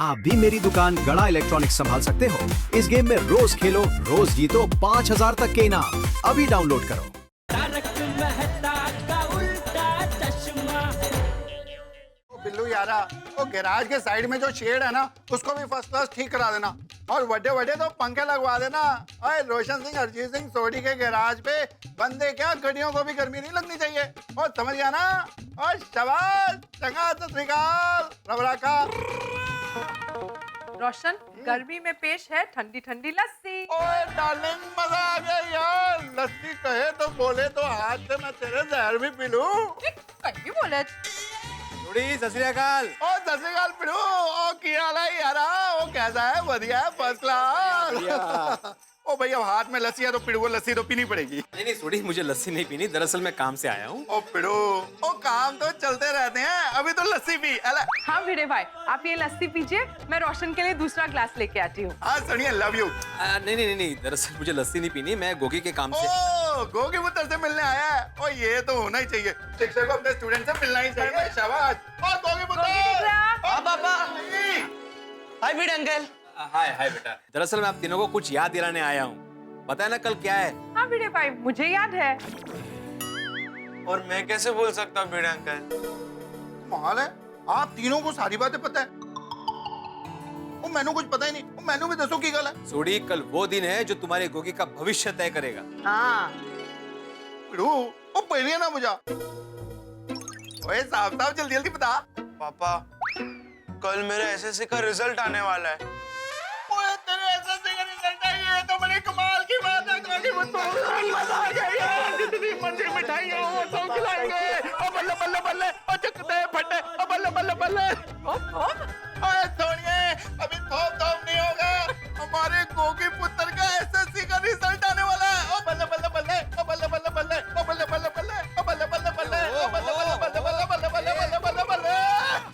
आप भी मेरी दुकान गड़ा इलेक्ट्रॉनिक्स संभाल सकते हो। इस गेम में रोज खेलो, रोज जीतो 5000 तक के इनाम। अभी डाउनलोड करो। बिल्लू यारा, वो गैराज के साइड में जो शेड है ना, उसको भी फर्स्ट क्लास ठीक करा देना और बड़े बड़े तो पंखे लगवा देना। अरे रोशन सिंह, अरिजीत सिंह सोडी के गैराज पे बंदे क्या, गड्डियों को भी गर्मी नहीं लगनी चाहिए। और समझ गया ना? और शाबाश, चंगा सत श्री अकाल, रबड़ा का। रोशन, गर्मी में पेश है ठंडी ठंडी लस्सी। ओए डार्लिंग, मजा आ गया यार। लस्सी कहे तो बोले तो आज से मैं तेरे जहर भी पी लूं। कहीं बोले सत श्री अकाल। ओ सत श्री अकाल पिड़ू, ओ की हाल है यारा? ओ कैसा है? बढ़िया है, फर्स्ट क्लास। ओ भाई, अब हाथ में लस्सी है तो पिड़ू को लस्सी तो पीनी पड़ेगी। नहीं सोडी, मुझे लस्सी नहीं पीनी, दरअसल मैं काम से आया हूँ। ओ पिड़ू, ओ काम तो चलते रहते हैं, अभी तो लस्सी पी। हाँ भिड़े भाई, आप ये लस्सी पीजिए, मैं रोशन के लिए दूसरा ग्लास लेके आती हूँ। हाँ सनिया, लव यू। नहीं, दरअसल मुझे लस्सी नहीं पीनी, मैं गोगी के काम से। ओ गोगी पुत्र से मिलने आया है। ओ ये तो होना ही चाहिए, शिक्षक को अपने स्टूडेंट से मिलना ही चाहिए। शाबाश। ओ गोगी पुत्र। हाँ पापा। हाय भिड़े अंकल। हाय बेटा। दरअसल मैं आप तीनों को कुछ याद दिलाने आया हूँ। पता है ना कल क्या है? हाँ भिड़े भाई, मुझे याद है। और मैं कैसे बोल सकता हूँ भिड़े अंकल? कमाल है, आप तीनों को सारी बातें पता है। ओ मैनू कुछ पता ही नहीं। ओ मैनू भी दसो की गल है। सोडी, कल वो दिन है जो तुम्हारे गोगी का भविष्य तय करेगा। हाँ पिड़ू, ओ पहले ना बुझा। ओए साहब जल्दी जल्दी बता। पापा, कल मेरे एसएससी का रिजल्ट आने वाला है। ओए तेरे एसएससी का रिजल्ट है, ये तो बड़ी कमाल की बात है। गोगी पुत्र, मजा आ गया यार। जितनी मर्जी मिठाई हो वो सब खिलाएंगे। ओ बल्ले बल्ले बल्ले, ओ चकते फटे, ओ बल्ले बल्ले बल्ले। ओए सोनिए, अभी थोप नहीं होगा। हमारे गोगी पुत्र का एसएससी का रिजल्ट आने वाला है। ओ बल्ले बल्ले बल्ले, ओ बल्ले बल्ले बल्ले, ओ बल्ले बल्ले बल्ले, ओ बल्ले बल्ले बल्ले, ओ बल्ले बल्ले बल्ले बल्ले बल्ले बल्ले बल्ले बल्ले।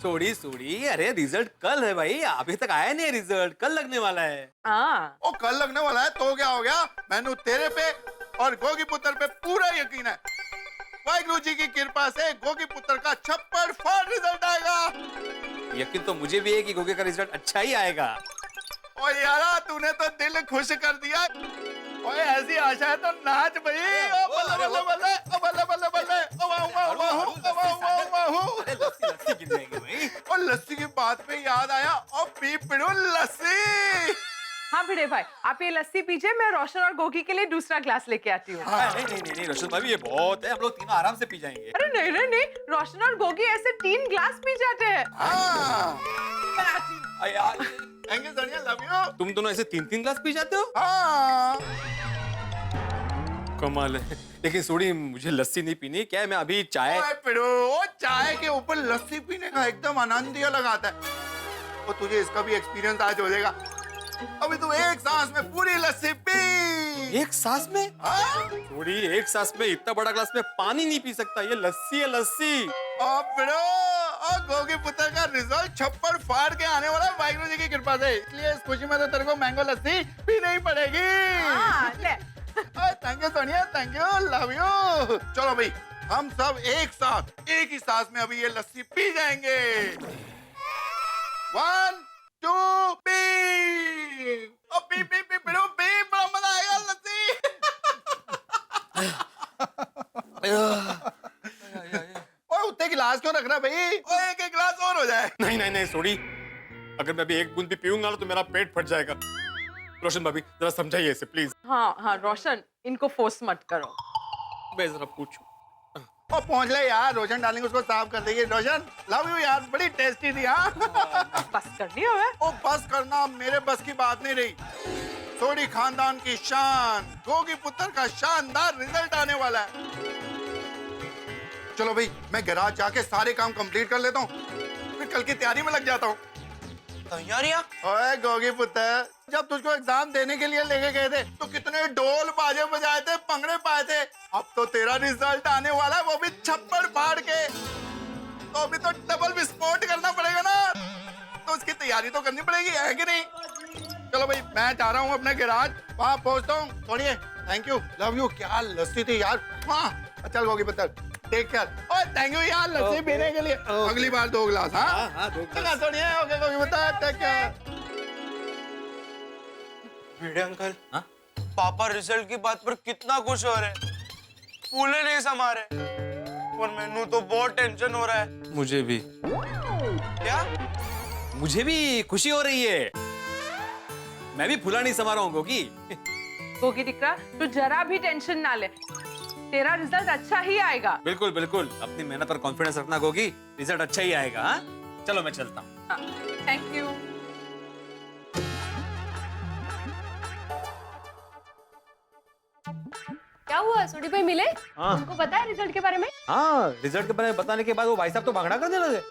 सोडी, अरे रिजल्ट कल है भाई, अभी तक आया नहीं रिजल्ट, कल लगने वाला है। हाँ। ओ कल लगने वाला है तो क्या हो गया? मैनू तेरे पे और गोगी पुत्र पे पूरा यकीन है। वाहिगुरु जी की कृपा से गोगी पुत्र का छप्पड़ फाड़ रिजल्ट आएगा। यकीन तो मुझे भी है कि गोगी का रिजल्ट अच्छा ही आएगा। ओ यारा, तूने तो दिल खुश कर दिया। ओए ऐसी आशा है तो नाच भाई। ओ बल्ले बल्ले बल्ले, ओ बल्ले बल्ले बल्ले, ओ वाहू वाहू वाहू, ओ वाहू वाहू वाहू। लस्सी गिर जाएगी भाई। और लस्सी की बात पे याद आया, और पी पिड़ू लस्सी। हाँ भिड़े भाई, आप ये लस्सी पीजिए, मैं रोशन और गोगी के लिए दूसरा ग्लास लेके आती हूँ। नहीं रोशन भाई, ये बहुत है, हम लोग तीनों आराम से पी जाएंगे। अरे नहीं, रोशन और गोगी ऐसे 3 ग्लास पी जाते हैं। हाँ यार, thank you Sonia, love you. तुम दोनों ऐसे 3 ग्लास पी जाते हो? हाँ कमाल है। लेकिन सोडी, मुझे लस्सी नहीं पीनी। क्या है, मैं अभी चाय। ओए पिड़ो, ओ चाय के ऊपर लस्सी पीने का एकदम आनंद ही अलग आता है। और तुझे इसका भी एक्सपीरियंस आज हो जाएगा। अभी तू एक सांस में पूरी लस्सी पी। एक सांस में? हाँ? सोडी, एक सांस में इतना बड़ा ग्लास में पानी नहीं पी सकता। ये लस्सी है, लस्सी। ओ पिड़ो, ओ गोगी पुत्र का रिजल्ट छप्पड़ फाड़ के आने वाला है वाहिगुरु जी की कृपा से। इसलिए इस खुशी में तो तेरे को मैंगो लस्सी पीनी ही पड़ेगी। हाँ, ले। Thank you Sonia, thank you, love you. चलो भाई, हम सब एक साथ एक ही सांस में अभी ये लस्सी पी जाएंगे। 1 2 पी। ओ पी पी पी पिड़ो पी, बड़ा मजा आएगा लस्सी। ओए उतने गिलास क्यों रख रहा भाई? ओए एक गिलास और हो जाए। नहीं सोडी, अगर मैं अभी एक बूंद भी पीऊंगा तो मेरा पेट फट जाएगा। रोशन भाभी, जरा समझाइए इसे प्लीज। हाँ रोशन, इनको फोर्स मत करो। मैं जरा पूछूं। ओ पहुंच ले यार, रोशन डार्लिंग उसको साफ कर देगी। रोशन, लव यू यार, बड़ी टेस्टी थी। हाँ बस करनी है। ओ बस करना मेरे बस की बात नहीं रही। सोडी खानदान की शान, गोगी पुत्र का शानदार रिजल्ट आने वाला है। चलो भाई, मैं गैराज जाके सारे काम कंप्लीट कर लेता हूँ, फिर कल की तैयारी में लग जाता हूँ। तैयारियां? ओए गोगी पुत्र, जब तुझको एग्जाम देने के लिए लेके गए थे तो कितने ढोल बाजे बजाए थे, पंगड़े पाए थे। अब तो तेरा रिजल्ट आने वाला है, वो भी छप्पड़ फाड़ के। तो अभी तो डबल विस्फोट करना पड़ेगा ना, तो उसकी तैयारी तो करनी पड़ेगी, है कि नहीं? चलो भाई, मैं जा रहा हूँ अपने गैराज, वहां पहुंचता हूँ। थोड़ी थैंक यू, लव यू। क्या लस्सी थी यार। हाँ चल गोगी पुत्र, टेक केयर। ओए थैंक यू यार लस्सी पीने के लिए। अगली बार 2 गिलास। हाँ हाँ 2 चला सोनिया ओके कोई बता टेक केयर। भिड़े अंकल, हाँ? पापा रिजल्ट की बात पर कितना खुश हो रहे हैं, फूले नहीं समा रहे, और मैनू तो बहुत टेंशन हो रहा है। मुझे भी। क्या? मुझे भी खुशी हो रही है। मैं भी फूला नहीं समा रहा हूँ गोगी। गोगी दिकरा तू जरा भी टेंशन ना ले, तेरा रिजल्ट अच्छा ही आएगा। बिल्कुल बिल्कुल, अपनी मेहनत पर कॉन्फिडेंस रखना गोगी, रिजल्ट अच्छा ही आएगा। हाँ? चलो मैं चलता हूँ। Thank you. क्या हुआ? सोडी भाई मिले? हाँ। उनको पता है रिजल्ट के बारे में? हाँ, रिजल्ट के बारे में बताने के बाद वो भाई साहब तो भागना करने लगे।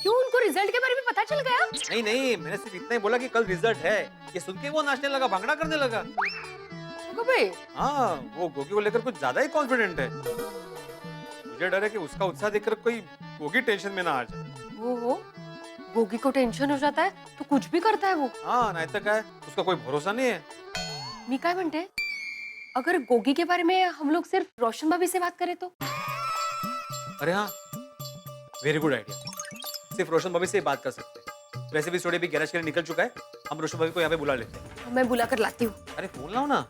क्यों, उनको रिजल्ट के बारे में पता चल गया? नहीं नहीं, मैंने सिर्फ इतना ही बोला कि कल रिजल्ट है। ये सुन के वो नाचने लगा, भागना करने लगा। देखो भाई, हाँ, वो गोगी को लेकर कुछ ज्यादा ही कॉन्फिडेंट है। मुझे डर है कि उसका उत्साह देखकर कोई गोगी टेंशन में ना आ जाए। वो गोगी को टेंशन हो जाता है तो कुछ भी करता है वो। हाँ, नहीं तो क्या है, उसका कोई भरोसा नहीं है। मी काय म्हणते, अगर गोगी के बारे में हम लोग सिर्फ रोशन भाभी से बात करें तो? अरे हाँ, वेरी गुड आइडिया। सिर्फ रोशन भाभी से ही बात कर सकते हैं। वैसे भी सोडी भी गैरेज के लिए निकल चुका है, हम रोशन भाभी को यहाँ पे बुला लेते हैं। मैं बुला कर लाती हूँ। अरे फोन लाओ ना।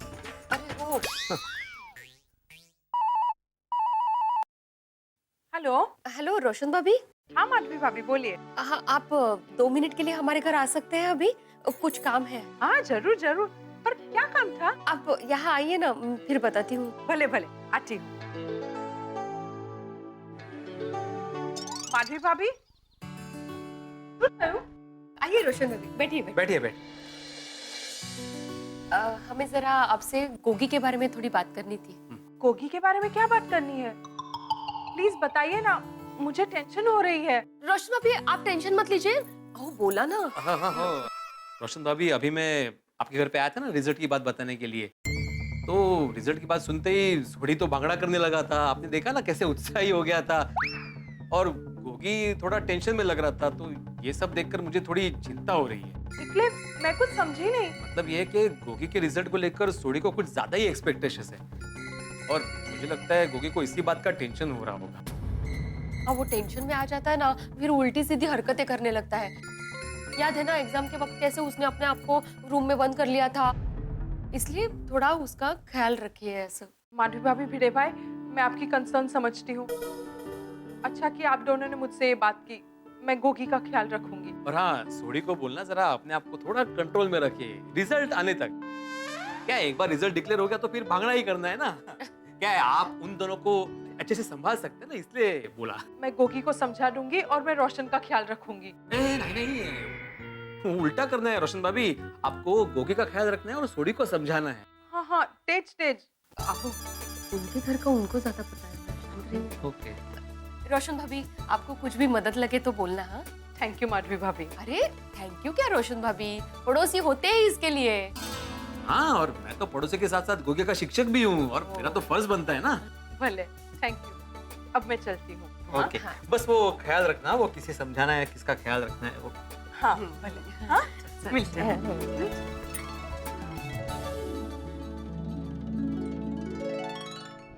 अरे वो हेलो। हेलो रोशन भाभी। हाँ माधवी भाभी बोलिए। हाँ, आप 2 मिनट के लिए हमारे घर आ सकते हैं? अभी कुछ काम है। हाँ जरूर जरूर, पर क्या काम था? आप यहाँ आइए ना, फिर बताती हूँ। भले भले आती हूँ। माधवी भाभी आइए रोशन भाभी, बैठिए बैठिए। बैठिए बैठिए। हमें जरा आपसे गोगी के बारे में थोड़ी बात करनी थी। गोगी के बारे में क्या बात करनी है? प्लीज बताइए ना, मुझे टेंशन हो रही है। रोशन भाभी आप टेंशन मत लीजिए, वो बोला ना। हाँ हाँ हाँ। रोशन भाभी, अभी मैं आपके घर पे आया था ना रिजल्ट की बात बताने के लिए, तो रिजल्ट की बात सुनते ही सोडी तो भागना करने लगा था। आपने देखा ना कैसे उत्साही हो गया था, और गोगी थोड़ा टेंशन में लग रहा था। तो ये सब देखकर मुझे थोड़ी चिंता हो रही है। इसलिए मैं कुछ समझी नहीं। मतलब ये है कि गोगी के रिजल्ट को लेकर सोडी को कुछ ज्यादा ही एक्सपेक्टेशंस है, और मुझे लगता है गोगी को इसी बात का टेंशन हो रहा होगा। हाँ, वो टेंशन में आ जाता है ना, फिर उल्टी सीधी हरकतें करने लगता है। याद है ना एग्जाम के वक्त कैसे उसने अपने आप को रूम में बंद कर लिया था? इसलिए थोड़ा उसका ख्याल रखिए ऐसा। माधवी भाभी, भिड़े भाई, मैं आपकी कंसर्न समझती हूँ। अच्छा कि आप दोनों ने मुझसे ये बात की। मैं गोगी का ख्याल रखूंगी। और हाँ, सोडी को बोलना जरा अपने आप को थोड़ा कंट्रोल में रखे रिजल्ट आने तक। क्या है, एक बार रिजल्ट डिक्लेयर हो गया तो फिर भागना ही करना है ना। क्या है, आप उन दोनों को अच्छे से संभाल सकते हैं ना, इसलिए बोला। मैं गोगी को समझा दूंगी और मैं रोशन का ख्याल रखूंगी। नहीं नहीं, उल्टा करना है रोशन भाभी। आपको गोगी का ख्याल रखना है और सोडी को समझाना है। हाँ हाँ, तेज तेज। आपको उनके घर का उनको ज्यादा पता है। ओके। रोशन भाभी, आपको कुछ भी मदद लगे तो बोलना। हाँ, थैंक यू माधवी भाभी। अरे थैंक यू क्या रोशन भाभी, पड़ोसी होते ही इसके लिए। हाँ, और मैं तो पड़ोसी के साथ साथ गोगी का शिक्षक भी हूँ, और मेरा तो फर्ज बनता है ना। भले, थैंक यू। अब मैं चलती हूँ। हाँ? ओके, बस वो ख्याल रखना, वो किसे समझाना है, किसका ख्याल रखना है वो। हाँ भले। हाँ मिलते हैं।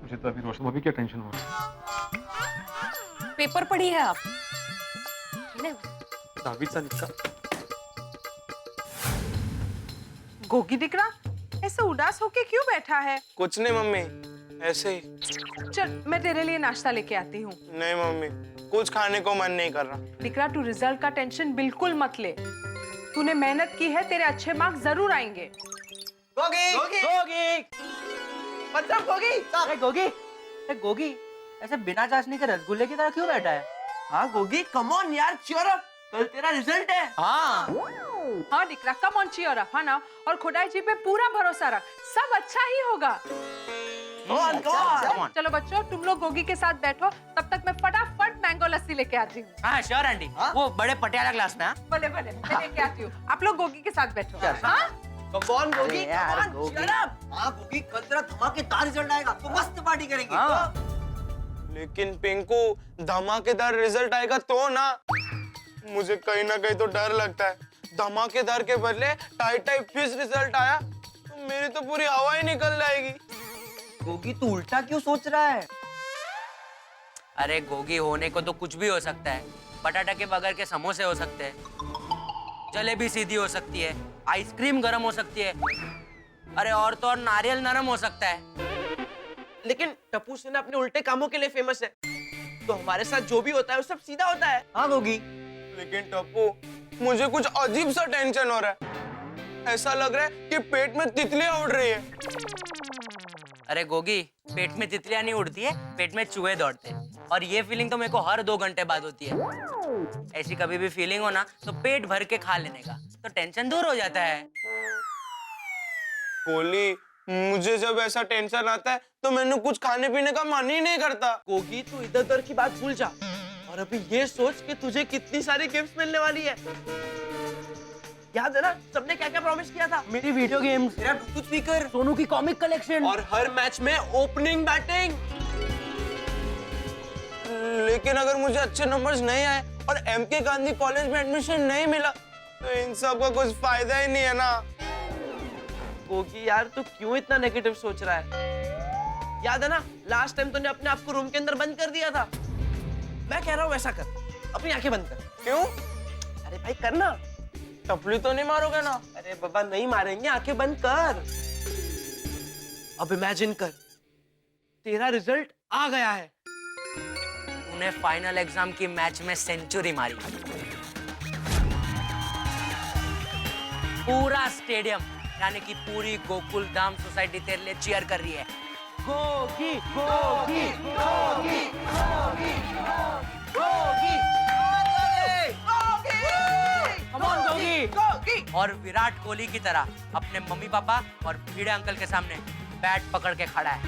मुझे तो अभी रोशन भाभी की टेंशन हो रही है। पेपर पढ़ी है आप? नहीं, दहावीचा निकाल। गोगी दिकरा ऐसे उदास होके क्यों बैठा है? कुछ नहीं मम्मी, ऐसे ही। चल मैं तेरे लिए नाश्ता लेके आती हूँ। नहीं मम्मी, कुछ खाने को मन नहीं कर रहा। दिकरा तू रिजल्ट का टेंशन बिल्कुल मत ले। तूने मेहनत की है, तेरे अच्छे मार्क्स जरूर आएंगे। गोगी गोगी मतलब गोगी अरे गोगी अरे गोगी ऐसे बिना चाशनी के रसगुल्ले की तरह क्यों बैठा है? हाँ गोगी कम ऑन यार, चीयर अप, कल तेरा रिजल्ट है। हाँ हाँ दिकरा, कम ऑन चियर अप, हाँ ना, और खुदाई जी पे पूरा भरोसा रख, सब अच्छा ही होगा। चलो बच्चों, तुम लोग गोगी के साथ बैठो, तब तक मैं फटाफट मैंगो लस्सी लेके आती हूँ। हाँ श्योर आंटी, वो बड़े पटियाला ग्लास में। भले भले, मैं लेके आती हूँ। आप लोग गोगी के साथ बैठो। हाँ come on Gogi, come on cheer up. हाँ गोगी, कल तेरा धमाकेदार रिजल्ट आएगा तो मस्त पार्टी करेंगे। लेकिन पिंकू, धमाकेदार रिजल्ट आएगा तो ना। मुझे कहीं ना कहीं तो डर लगता है, धमाकेदार के बदले टाइट टाइट फिश रिजल्ट आया तो मेरी तो पूरी हवा ही निकल जाएगी। गोगी तू उल्टा क्यों सोच रहा है? अरे गोगी होने को तो कुछ भी हो सकता है। बटाटा के बगैर के समोसे हो सकते हैं, जलेबी सीधी हो सकती है, आइसक्रीम गर्म हो सकती है, अरे और तो और नारियल नरम हो सकता है। लेकिन टप्पू सेना अपने उल्टे कामों के लिए फेमस है, तो हमारे साथ जो भी होता है वो सब सीधा होता है। हाँ गोगी। लेकिन टप्पू, मुझे कुछ अजीब सा टेंशन हो रहा है। ऐसा लग रहा है कि पेट में तितलियां उड़ रही है। अरे गोगी, पेट में तितलियां नहीं उड़ती है, पेट में चूहे दौड़ते हैं। और ये फीलिंग तो मेरे को हर 2 घंटे बाद होती है। ऐसी कभी भी फीलिंग हो ना तो पेट भर के खा लेने का, तो टेंशन दूर हो जाता है। गोली, मुझे जब ऐसा टेंशन आता है तो मैंने कुछ खाने पीने का मन ही नहीं करता। गोगी तू इधर उधर की बात भूल जा और अभी ये सोच कि तुझे कितनी सारी गिफ्ट्स मिलने वाली है। याद है ना सबने क्या क्या प्रॉमिस किया था? मेरी वीडियो गेम्स, मेरा ब्लूटूथ स्पीकर सोनू की कॉमिक कलेक्शन और हर मैच में ओपनिंग बैटिंग। लेकिन अगर मुझे अच्छे नंबर्स नहीं आए और एमके गांधी कॉलेज में एडमिशन नहीं मिला तो इन सब का कुछ फायदा ही नहीं है ना। गोगी यार तू क्यों इतना नेगेटिव सोच रहा है? याद है ना लास्ट टाइम तूने अपने आप को रूम के अंदर बंद कर दिया था। मैं कह रहा हूँ वैसा कर, अपनी आंखें बंद कर। क्यों? अरे भाई करना। टपली तो नहीं मारोगे ना? अरे बाबा नहीं मारेंगे, आंखें बंद कर। अब इमेजिन कर तेरा रिजल्ट आ गया है। तूने फाइनल एग्जाम की मैच में सेंचुरी मारी, पूरा स्टेडियम यानी कि पूरी गोकुल धाम सोसाइटी तेरे लिए चीयर कर रही है। Gogi Gogi Gogi Gogi Gogi come on Gogi. और विराट कोहली की तरह अपने मम्मी पापा और भिड़े अंकल के सामने बैट पकड़ के खड़ा है।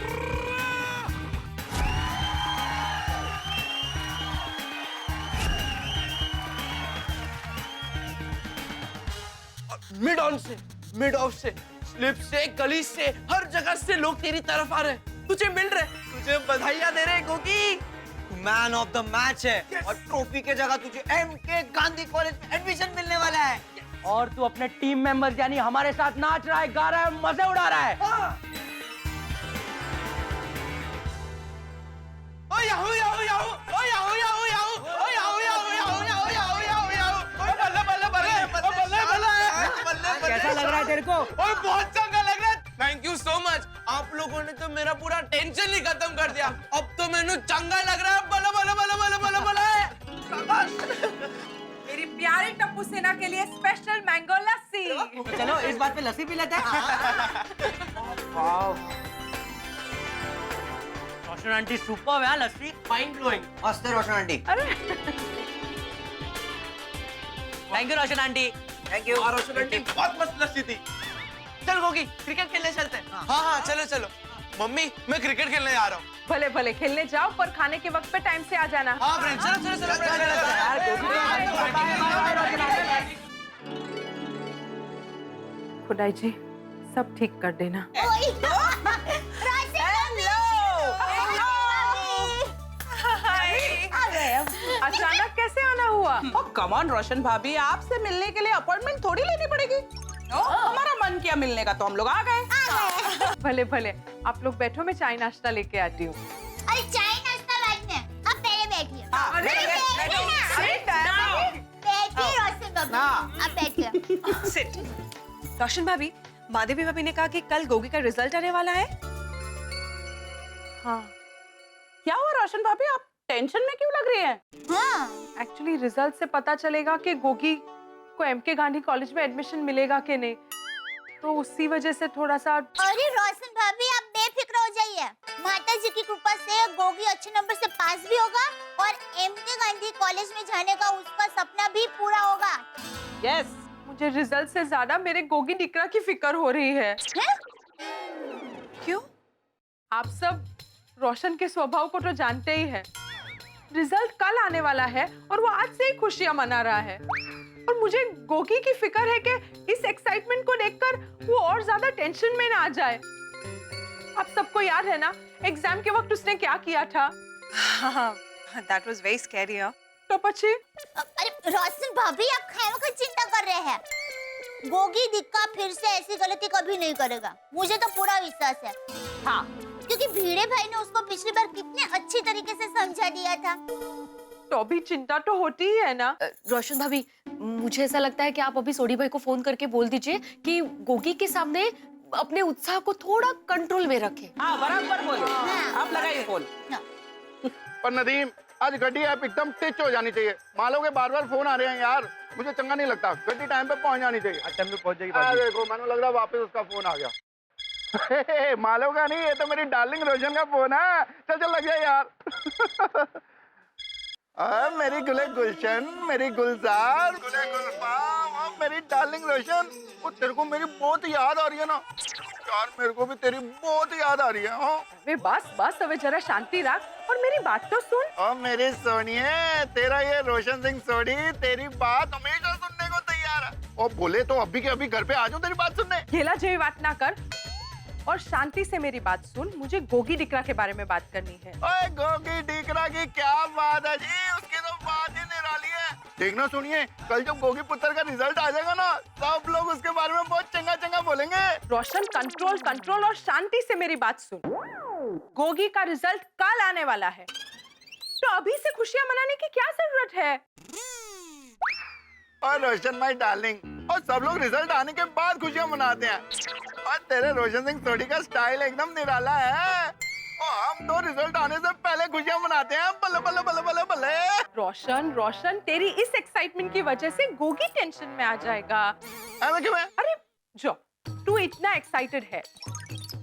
मिड ऑन से, मिड ऑफ से, स्लिप से, गली से, हर जगह से लोग तेरी तरफ आ रहे हैं, तुझे मिल रहे, तुझे बधाइयां दे रहे Gogi. Man of the match है और ट्रॉफी के जगह तुझे एमके गांधी कॉलेज में एडमिशन मिलने वाला है। और तू अपने टीम मेंबर्स यानी हमारे साथ नाच रहा है, गा रहा है, मजे उड़ा रहा है। ओ याहू याहू याहू, ओ याहू याहू याहू, ओ yahoo yahoo yahoo yahoo yahoo yahoo yahoo, ओ बल्ले बल्ले बल्ले बल्ले बल्ले। कैसा लग रहा है तेरे को? ओए बहुत चंगा लग रहा है। थैंक यू सो मच, आप लोगों ने तो मेरा पूरा टेंशन ही खत्म कर दिया। अब तो मैंने चंगा लग रहा है। बल्ले बल्ले बल्ले बल्ले बल्ले बल्ले। शाबाश। मेरी प्यारी टप्पू सेना के लिए स्पेशल मैंगो लस्सी। चलो इस बात पे लस्सी पी लेते हैं। रोशन आंटी सुपर है लस्सी, माइंड ब्लोइंग। मस्त है Roshan aunty. Thank you Roshan aunty. Thank you. और रोशन आंटी बहुत मस्त लस्सी थी। चल गोगी क्रिकेट खेलने चलते हैं। हाँ हाँ चलो चलो। मम्मी मैं क्रिकेट खेलने जा रहा हूँ। भले भले खेलने जाओ पर खाने के वक्त पे टाइम से आ जाना। हाँ फ्रेंड चलो चलो चलो खुदाई जी सब ठीक कर देना। अचानक कैसे आना हुआ? कम ऑन रोशन भाभी, आपसे मिलने के लिए अपॉइंटमेंट थोड़ी लेनी पड़ेगी। हमारा मन किया मिलने का तो हम लोग आ गए। भले भले आप लोग बैठो, मैं चाय नाश्ता लेके आती हूँ। अरे चाय नाश्ता बाद में, अब पहले बैठिए। बैठिए रोशन बाबू, अब बैठिए। रोशन भाभी, माधवी भाभी ने कहा कि कल गोगी का रिजल्ट आने वाला है। हाँ क्या हुआ रोशन भाभी, आप टेंशन में क्यों लग रही हैं? हाँ एक्चुअली रिजल्ट से पता चलेगा कि गोगी को एमके गांधी कॉलेज में एडमिशन मिलेगा कि नहीं, तो उसी वजह से थोड़ा सा। अरे रोशन भाभी आप बेफिक्र हो जाइए, माता जी की कृपा से गोगी अच्छे नंबर से पास भी होगा और एमके गांधी कॉलेज में जाने का उसका सपना भी पूरा होगा। यस। मुझे रिजल्ट से ज्यादा मेरे गोगी डिकरा की फिक्र हो रही है। क्यों? आप सब रोशन के स्वभाव को तो जानते ही हैं। रिजल्ट कल आने वाला है और वो आज से ही खुशियां मना रहा है, और मुझे गोगी की फिक्र है कि इस एक्साइटमेंट को देखकर वो और ज्यादा टेंशन में ना आ जाए। आप सबको याद है ना एग्जाम के वक्त उसने क्या किया था? हाँ, that was very scary, huh? तो पची अरे रोशन भाभी आप खाने का चिंता कर रहे हैं, गोगी दिक्का फिर से ऐसी गलती कभी नहीं करेगा, मुझे तो पूरा विश्वास है। हाँ, क्योंकि भिड़े भाई ने उसको पिछली बार कितने अच्छी तरीके से समझा दिया था। तो अभी चिंता तो होती ही है ना। रोशन भाभी, मुझे ऐसा लगता है कि आप अभी सोडी भाई को फोन करके बोल दीजिए कि गोगी के सामने अपने उत्साह को थोड़ा कंट्रोल में रखें। हाँ बराबर बोले। आप लगाइए फोन। पर नदीम, आज गड्डी ऐप एकदम टिच हो जानी चाहिए। मालो के बार बार फोन आ रहे हैं यार, मुझे चंगा नहीं लगता। गड्डी टाइम पे पहुंच जानी चाहिए। टाइम पे पहुंच जाएगी। देखो मैंने लग रहा वापस उसका फोन आ गया। मालो का नहीं, ये तो मेरी डार्लिंग रोशन का फोन है। चल चल लग जाए यार। मेरी गुले गुलशन, मेरी गुलजार, गुले गुलफाम, मेरी डार्लिंग रोशन। वो तेरे को मेरी बहुत याद आ रही है ना यार, मेरे को भी तेरी बहुत याद आ रही है। हाँ वे बस बस अब जरा शांति रख और मेरी बात तो सुन। ओ मेरी सोनिए, तेरा ये रोशन सिंह सोडी तेरी बात हमेशा सुनने को तैयार है। और बोले तो अभी के अभी घर पे आ जाऊं तेरी बात सुनने। गेला जेवी बात ना कर और शांति से मेरी बात सुन। मुझे गोगी डिकरा के बारे में बात करनी है। ओए गोगी डिकरा की क्या बात है जी, उसकी तो बात ही निराली है। देखना सुनिए, कल जब गोगी पुत्र का रिजल्ट आ जाएगा ना, सब लोग उसके बारे में बहुत चंगा चंगा बोलेंगे। रोशन कंट्रोल कंट्रोल और शांति से मेरी बात सुन। गोगी का रिजल्ट कल आने वाला है, तो अभी से खुशियां मनाने की क्या जरूरत है? और रोशन माय डार्लिंग, और सब लोग रिजल्ट आने के बाद खुशियां मनाते हैं। और तेरे रोशन सिंह सोडी का स्टाइल एकदम निराला है। और हम तो रिजल्ट आने से पहले खुशियां मनाते हैं। बल्ले बल्ले बल्ले बल्ले बल्ले। रोशन रोशन, तेरी इस एक्साइटमेंट की वजह से गोगी टेंशन में आ जाएगा। ऐसा क्यों है? अरे जो तू इतना एक्साइटेड है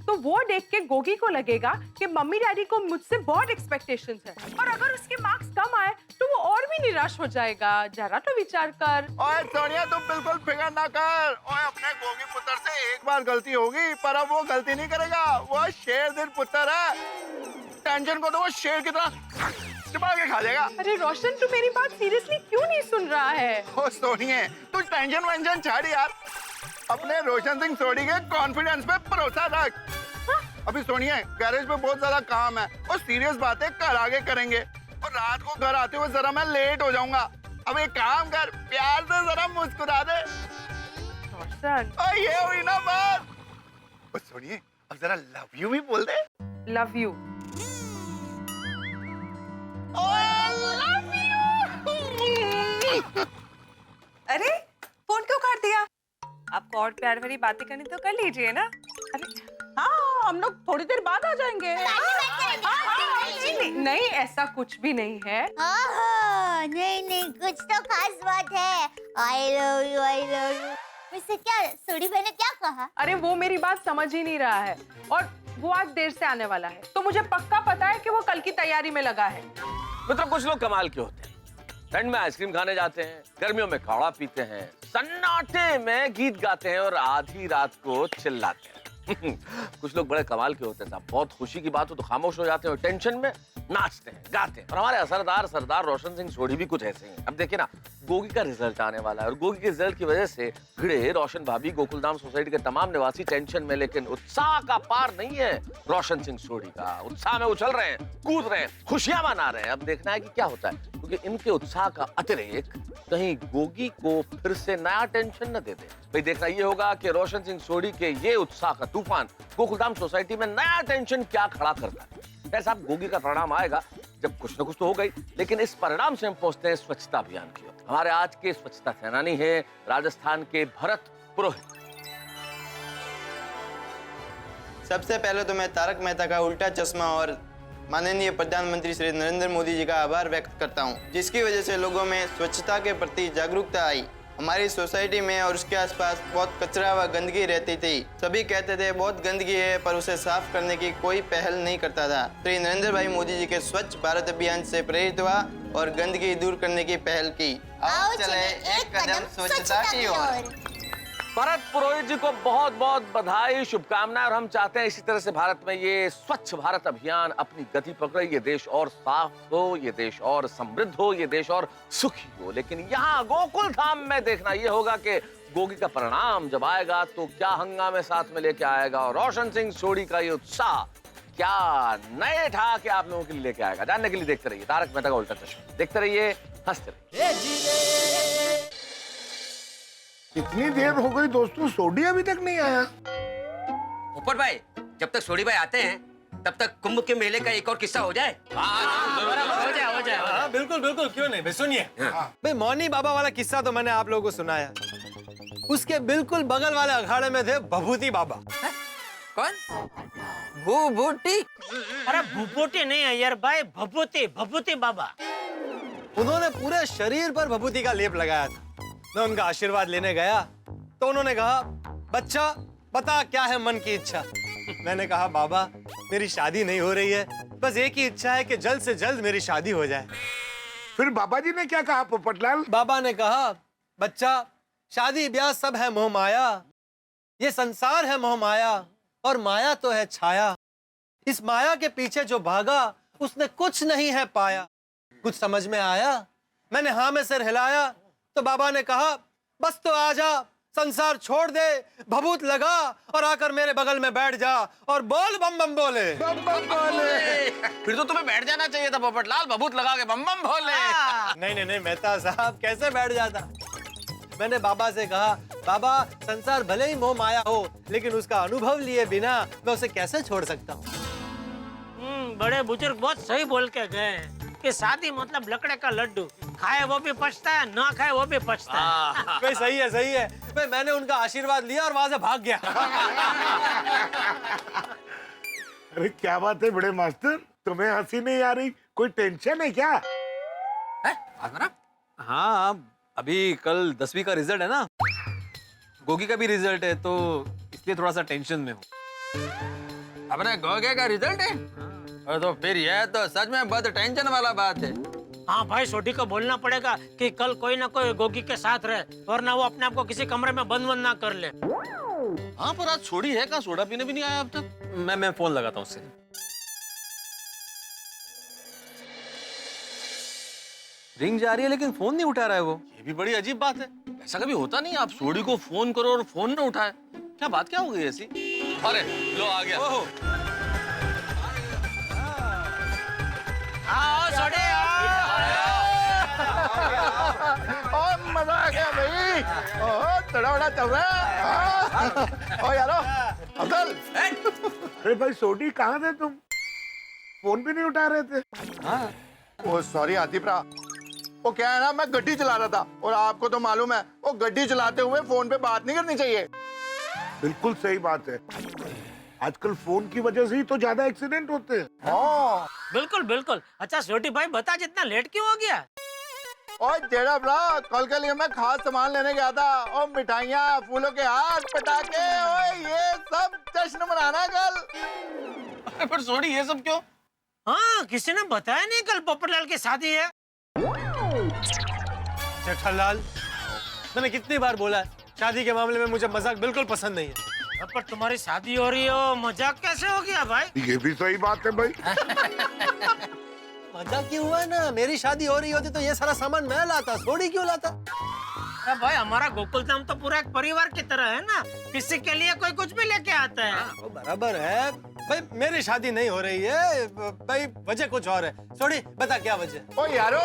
तो वो देख के गोगी को लगेगा कि मम्मी डैडी को मुझसे बहुत एक्सपेक्टेशंस है, और अगर उसके मार्क्स कम आए तो वो और भी निराश हो जाएगा। जरा तो विचार कर। ओए सोनिया, तू बिल्कुल फिक्र ना कर। ओए अपने गोगी पुत्र से एक बार गलती होगी, पर अब वो गलती नहीं करेगा। वो शेर दिल पुत्र है, टेंशन को तो वो शेर की तरह चिपा के खा जाएगा। अरे रोशन, तू मेरी बात सीरियसली क्यों नहीं सुन रहा है? ओ सोनिए, तू टेंशन वेंशन छाड़ यार, अपने रोशन सिंह सोडी के कॉन्फिडेंस पे भरोसा रख। अभी सोनिए, गैरेज पे बहुत ज्यादा काम है और सीरियस बातें कल आगे करेंगे। और रात को घर आते हुए जरा मैं लेट हो जाऊंगा। अब एक काम कर, प्यार से जरा मुस्कुरा दे। रोशन, और ये हुई ना बात। और सोनिए, अब जरा लव यू भी बोल दे। Love you. अरे फोन क्यों काट दिया? आपको और प्यार भरी बातें करनी तो कर लीजिए ना। अरे हाँ, हम लोग थोड़ी देर बाद आ जाएंगे। नहीं, ऐसा कुछ भी नहीं है। नहीं नहीं, कुछ तो खास बात है। I love you, I love you. वैसे क्या सोडी भाई ने क्या कहा? अरे वो मेरी बात समझ ही नहीं रहा है, और वो आज देर से आने वाला है, तो मुझे पक्का पता है कि वो कल की तैयारी में लगा है। मतलब कुछ लोग कमाल के होते हैं। ठंड में आइसक्रीम खाने जाते हैं, गर्मियों में काढ़ा पीते हैं, सन्नाटे में गीत गाते हैं और आधी रात को चिल्लाते हैं। कुछ लोग बड़े कमाल के होते हैं साहब, बहुत खुशी की बात हो तो खामोश हो जाते हैं और टेंशन में नाचते हैं, गाते हैं। और हमारे असरदार सरदार रोशन सिंह सोडी भी कुछ ऐसे हैं। अब देखिए ना, गोगी का रिजल्ट आने वाला है और गोगी के रिजल्ट की वजह से भिड़े, रोशन भाभी, गोकुलधाम सोसाइटी के तमाम निवासी टेंशन में, लेकिन उत्साह का पार नहीं है रोशन सिंह सोडी का। उत्साह में उछल रहे हैं, कूद रहे हैं, खुशियां मना रहे हैं। अब देखना है कि क्या होता है, क्योंकि इनके उत्साह का अतिरेक कहीं गोगी को फिर से नया टेंशन न दे दे। भाई देखना ये होगा कि रोशन सिंह सोडी के ये उत्साह का तूफान गोकुलधाम सोसाइटी में नया टेंशन क्या खड़ा करता है। खैर साहब, गोगी का परिणाम आएगा जब कुछ न कुछ तो हो गई, लेकिन इस परिणाम से हम पहुंचते हैं स्वच्छता अभियान की ओर। हमारे आज के स्वच्छता सेनानी है राजस्थान के भरत पुरोहित। सबसे पहले तो मैं तारक मेहता का उल्टा चश्मा और माननीय प्रधानमंत्री श्री नरेंद्र मोदी जी का आभार व्यक्त करता हूं, जिसकी वजह से लोगों में स्वच्छता के प्रति जागरूकता आई। हमारी सोसाइटी में और उसके आसपास बहुत कचरा व गंदगी रहती थी। सभी कहते थे बहुत गंदगी है, पर उसे साफ करने की कोई पहल नहीं करता था। श्री नरेंद्र भाई मोदी जी के स्वच्छ भारत अभियान से प्रेरित हुआ और गंदगी दूर करने की पहल की। आओ चले एक कदम स्वच्छता की ओर। भरत पुरोहित जी को बहुत बहुत बधाई, शुभकामनाएं। और हम चाहते हैं इसी तरह से भारत में ये स्वच्छ भारत अभियान अपनी गति पकड़े, ये देश और साफ हो, ये देश और समृद्ध हो, ये देश और सुखी हो। लेकिन यहाँ गोकुल धाम में देखना ये होगा कि गोगी का परिणाम जब आएगा तो क्या हंगामे साथ में लेके आएगा, और रोशन सिंह सोडी का ये उत्साह क्या नए ठा के आप लोगों के लिए लेके आएगा। जानने के लिए देखते रहिए तारक मेहता का उल्टा चश्मा। देखते रहिए, हंसते रहिए। इतनी देर हो गई दोस्तों, सोडी अभी तक नहीं आया। ऊपर भाई, जब तक सोडी भाई आते हैं तब तक कुंभ के मेले का एक और किस्सा हो जाए। हो जाए। हाँ बिल्कुल बिल्कुल, क्यों नहीं। भाई सुनिए, भाई मौनी बाबा वाला किस्सा तो मैंने आप लोगों को सुनाया। उसके बिल्कुल बगल वाले अखाड़े में थे भभूति बाबा। कौन? भूभूति? अरे भूपोटी नहीं है यार भाई, भभूति बाबा। उन्होंने पूरे शरीर पर भभूति का लेप लगाया था। मैं उनका आशीर्वाद लेने गया तो उन्होंने कहा, बच्चा बता क्या है मन की इच्छा। मैंने कहा, बाबा मेरी शादी नहीं हो रही है, बस एक ही इच्छा है कि जल्द से जल्द मेरी शादी हो जाए। फिर बाबा जी ने क्या कहा पोपटलाल? बाबा ने कहा, बच्चा शादी ब्याह सब है मोह माया, ये संसार है मोह माया और माया तो है छाया। इस माया के पीछे जो भागा उसने कुछ नहीं है पाया। कुछ समझ में आया? मैंने हाँ में सिर हिलाया तो बाबा ने कहा, बस तो आजा, संसार छोड़ दे, भभूत लगा और आकर मेरे बगल में बैठ जा और बोल बम बम बोले। बम बम बोले। फिर तो तुम्हें बैठ जाना चाहिए था पोपटलाल, भभूत लगा के बम बम भोले। नहीं मेहता साहब, कैसे बैठ जाता। मैंने बाबा से कहा, बाबा संसार भले ही मोह माया हो लेकिन उसका अनुभव लिए बिना मैं उसे कैसे छोड़ सकता हूँ। बड़े बुजुर्ग बहुत सही बोल के गए हैं कि शादी मतलब लकड़े का लड्डू, खाए वो भी पछता है, ना खाए वो भी पछता है। भाई सही है भाई, मैंने उनका आशीर्वाद लिया और वहां से भाग गया। अरे क्या बात है बड़े मास्टर, तुम्हें हंसी नहीं आ रही? कोई टेंशन है क्या? हाँ, अभी कल 10वीं का रिजल्ट है ना, गोगी का भी रिजल्ट है, तो इसलिए थोड़ा सा टेंशन में हूँ। अपने गोगे का रिजल्ट है? और तो फिर यह तो सच में बहुत टेंशन वाला बात है। हाँ भाई, सोडी को बोलना पड़ेगा कि कल कोई ना कोई गोगी के साथ रहे, वरना वो अपने आप को किसी कमरे में बंद ना कर ले। हाँ, पर आज छोड़ी है, कहाँ सोडा पीने भी नहीं आया अब तक। मैं फोन लगाता हूँ उससे। रिंग जा रही है लेकिन फोन नहीं उठा रहा है वो। ये भी बड़ी अजीब बात है, ऐसा कभी होता नहीं। आप सोडी को फोन करो और फोन ना उठाए, क्या बात क्या हो गई ऐसी? अरे लो आ गया। आओ सोडी, और मजा आ गया भाई। तड़ा बड़ा चल रहा है। ओ यारो अब्दुल, अरे भाई सोडी कहाँ थे तुम? फोन भी नहीं उठा रहे थे। ओ सॉरी आतिफ रा, वो क्या है ना, मैं गड्डी चला रहा था और आपको तो मालूम है वो गड्डी चलाते हुए फोन पे बात नहीं करनी चाहिए। बिल्कुल सही बात है, आजकल फोन की वजह से ही तो ज्यादा एक्सीडेंट होते हैं। बिल्कुल। अच्छा छोटी भाई बता, जितना लेट क्यों हो गया? और जेड़ा ब्रा, कल के लिए मैं खास सामान लेने गया था, और मिठाइयाँ, फूलों के हार, पटाखे, और ये सब जश्न मनाना कल। पर सोडी ये सब क्यों? हाँ, किसी ने बताया नहीं कल पोपटलाल की शादी है। जेठालाल, मैंने कितनी बार बोला है, शादी के मामले में मुझे मजाक बिल्कुल पसंद नहीं है। पर तुम्हारी शादी हो रही हो, मजाक कैसे हो गया भाई? ये भी सही बात है भाई। मजाक क्यों हुआ ना, मेरी शादी हो रही होती तो ये सारा सामान मैं लाता, सोडी क्यों लाता? अरे भाई, हमारा गोकुल धाम तो पूरा एक परिवार की तरह है ना, किसी के लिए कोई कुछ भी लेके आता है। वो बराबर है भाई, मेरी शादी नहीं हो रही है भाई, वजह कुछ और है। सोडी बता क्या वजह? ओ यारो,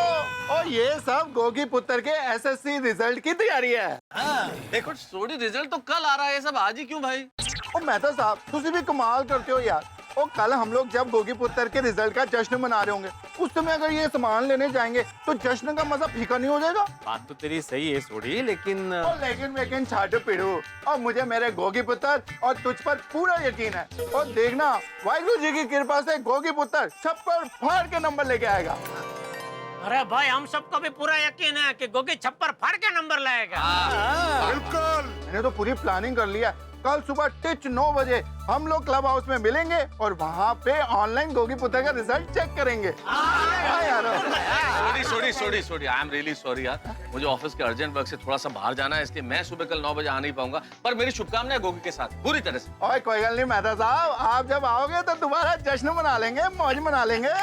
ओ ये सब गोगी पुत्र के एसएससी रिजल्ट की तैयारी है। हाँ देखो सोडी, रिजल्ट तो कल आ रहा है, ये सब आज ही क्यों भाई? ओ मेहता साहब, तुसी भी कमाल करते हो यार। ओ कल हम लोग जब गोगी पुत्र के रिजल्ट का जश्न मना रहे होंगे, उस समय अगर ये सामान लेने जाएंगे तो जश्न का मजा फीका नहीं हो जाएगा? बात तो तेरी सही है सोडी, लेकिन लेकिन छाटो पीड़ू, और मुझे मेरे गोगी पुत्र और तुझ पर पूरा यकीन है। और देखना, वाहिगुरु जी की कृपा से गोगी पुत्र छप्पर फाड़ के नंबर लेके आएगा। अरे भाई, हम सबको भी पूरा यकीन है कि गोगी छप्पर फाड़ के नंबर लाएगा। बिल्कुल, मैंने तो पूरी प्लानिंग कर लिया। कल सुबह टिच 9 बजे हम लोग क्लब हाउस में मिलेंगे और वहाँ पे ऑनलाइन गोगी पुत्र का रिजल्ट चेक करेंगे। सोडी, आई एम रियली सॉरी यार, मुझे ऑफिस के अर्जेंट वर्क से थोड़ा सा बाहर जाना है, इसलिए मैं सुबह कल 9 बजे आ नहीं पाऊंगा, पर मेरी शुभकामनाएं गोगी के साथ पूरी तरह से। ओए कोई गल नहीं मेहता साहब, आप जब आओगे तो दोबारा जश्न मना लेंगे, मौज मना लेंगे।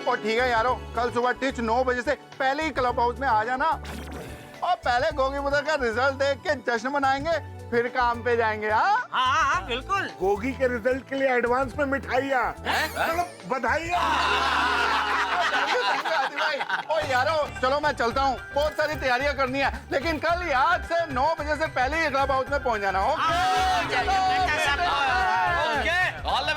और ठीक है यारो, कल सुबह टिच 9 बजे से पहले ही क्लब हाउस में आ जाना, और पहले गोगी पुत्र का रिजल्ट देख के जश्न मनाएंगे, फिर काम पे जाएंगे। हाँ, बिल्कुल। गोगी के रिजल्ट के लिए एडवांस में मिठाइयाँ, बधाइयाँ। ओ यारो, चलो मैं चलता हूँ, बहुत सारी तैयारियां करनी है, लेकिन कल याद से 9 बजे से पहले ही क्लब हाउस में पहुँच जाना। ओके, ऑल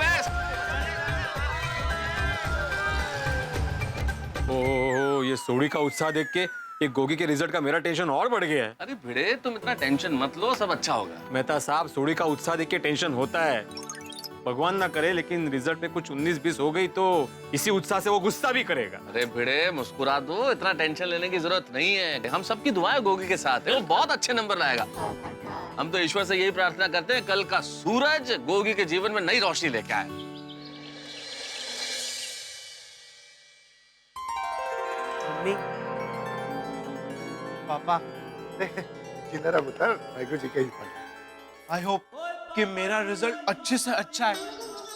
ओ ये सोडी का उत्साह देख के ये गोगी के रिजल्ट का मेरा टेंशन और बढ़ गया है। अरे भिड़े, तुम इतना टेंशन मत लो, सब अच्छा होगा। मेहता साहब, सोडी का उत्साह देख के टेंशन होता है। भगवान ना करे लेकिन रिजल्ट में कुछ 19-20 हो गई तो इसी उत्साह से वो गुस्सा भी करेगा। अरे भिड़े, मुस्कुरा दो, इतना टेंशन लेने की जरूरत नहीं है। हम सबकी दुआएं गोगी के साथ है, वो बहुत अच्छे नंबर लाएगा। हम तो ईश्वर से यही प्रार्थना करते हैं कल का सूरज गोगी के जीवन में नई रोशनी लेके आए। पापा किधर पुत्र, वाहिगुरु जी के ही पर। आई होप कि मेरा रिजल्ट अच्छे से अच्छा है,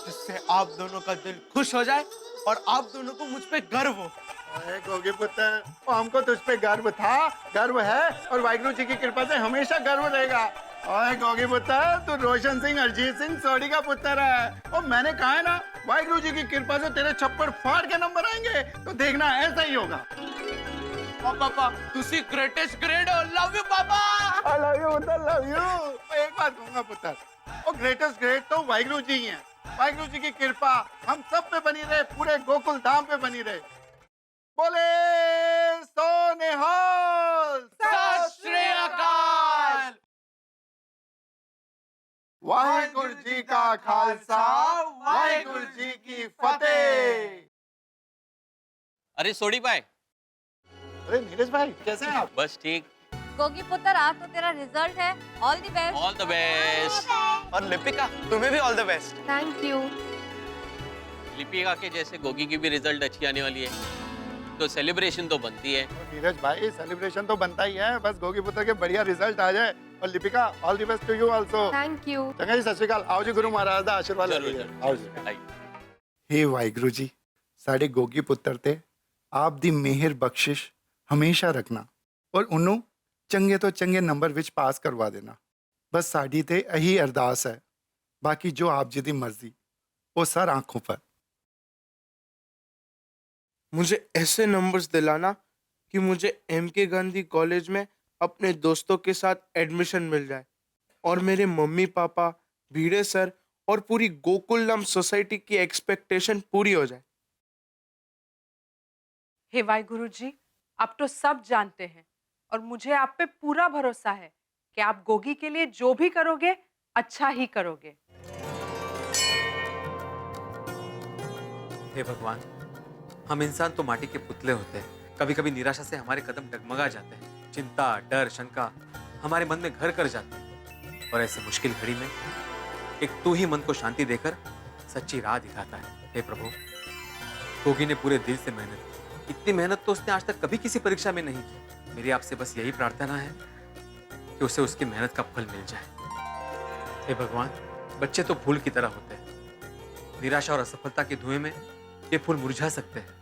जिससे आप दोनों का दिल खुश हो जाए और आप दोनों को मुझ पे गर्व हो। अरे गोगी पुत्र, हमको तुझ पे गर्व था, गर्व है और वाहिगुरु जी की कृपा से हमेशा गर्व रहेगा। ओए गोगी पुत्र, तू रोशन सिंह अरिजीत सिंह सोडी का पुत्र है और मैंने कहा है ना, वाहिगुरु जी की कृपा से तेरे छप्पर फाड़ के नंबर आएंगे, तो देखना ऐसा ही होगा। पापा, तुसी ग्रेटेस्ट ग्रेड हो, लव यू पापा। आई लव यू पुत्र, लव यू। एक बात कहूंगा पुत्र, और ग्रेटेस्ट ग्रेड तो वाहिगुरु जी हैं। वाहिगुरु जी की कृपा हम सब पे बनी रहे, पूरे गोकुल धाम पे बनी रहे। बोले सो निहाल, सत श्री अकाल। वाहिगुरु जी का खालसा, वाहिगुरु जी की फतेह। अरे सोडी भाई। अरे नीरज भाई, कैसे हैं आप? बस ठीक। गोगी पुत्र, आज तो तेरा रिजल्ट है, all the best. All the best. और लिपिका, तुम्हें भी all the best. Thank you. Lipika के जैसे गोगी की भी रिजल्ट अच्छी आने वाली है, तो सेलिब्रेशन तो बनती है। नीरज भाई, सेलिब्रेशन तो बनता ही है, बस गोगी पुत्र के बढ़िया रिजल्ट आ जाए। और Lipika, all the best to you also. Thank you. चंगा जी, सत श्री अकाल। आओ जी, गुरु महाराज दा आशीर्वाद ले लीजिए। आओ जी। हे वाहिगुरु जी, साडे गोगी पुत्र ते आप दी मेहर बख्शिश हमेशा रखना और उन्हों चंगे तो चंगे नंबर विच पास करवा देना। बस साडी ते यही अरदास है, बाकी जो आप जी दी मर्जी, वो सर आंखों पर। मुझे ऐसे नंबर्स दिलाना कि मुझे एमके गांधी कॉलेज में अपने दोस्तों के साथ एडमिशन मिल जाए और मेरे मम्मी पापा, भिड़े सर और पूरी गोकुलधाम सोसाइटी की एक्सपेक्टेशन पूरी हो जाए। हे वाहिगुरु जी, आप तो सब जानते हैं और मुझे आप पे पूरा भरोसा है कि आप गोगी के लिए जो भी करोगे अच्छा ही करोगे। हे भगवान, हम इंसान तो माटी के पुतले होते हैं। कभी कभी निराशा से हमारे कदम डगमगा जाते हैं, चिंता, डर, शंका हमारे मन में घर कर जाते हैं और ऐसे मुश्किल घड़ी में एक तू ही मन को शांति देकर सच्ची राह दिखाता है। हे प्रभु, गोगी ने पूरे दिल से मेहनत की, इतनी मेहनत तो उसने आज तक कभी किसी परीक्षा में नहीं की। मेरी आपसे बस यही प्रार्थना है कि उसे उसकी मेहनत का फल मिल जाए। हे भगवान, बच्चे तो फूल की तरह होते हैं, निराशा और असफलता के धुएं में ये फूल मुरझा सकते हैं।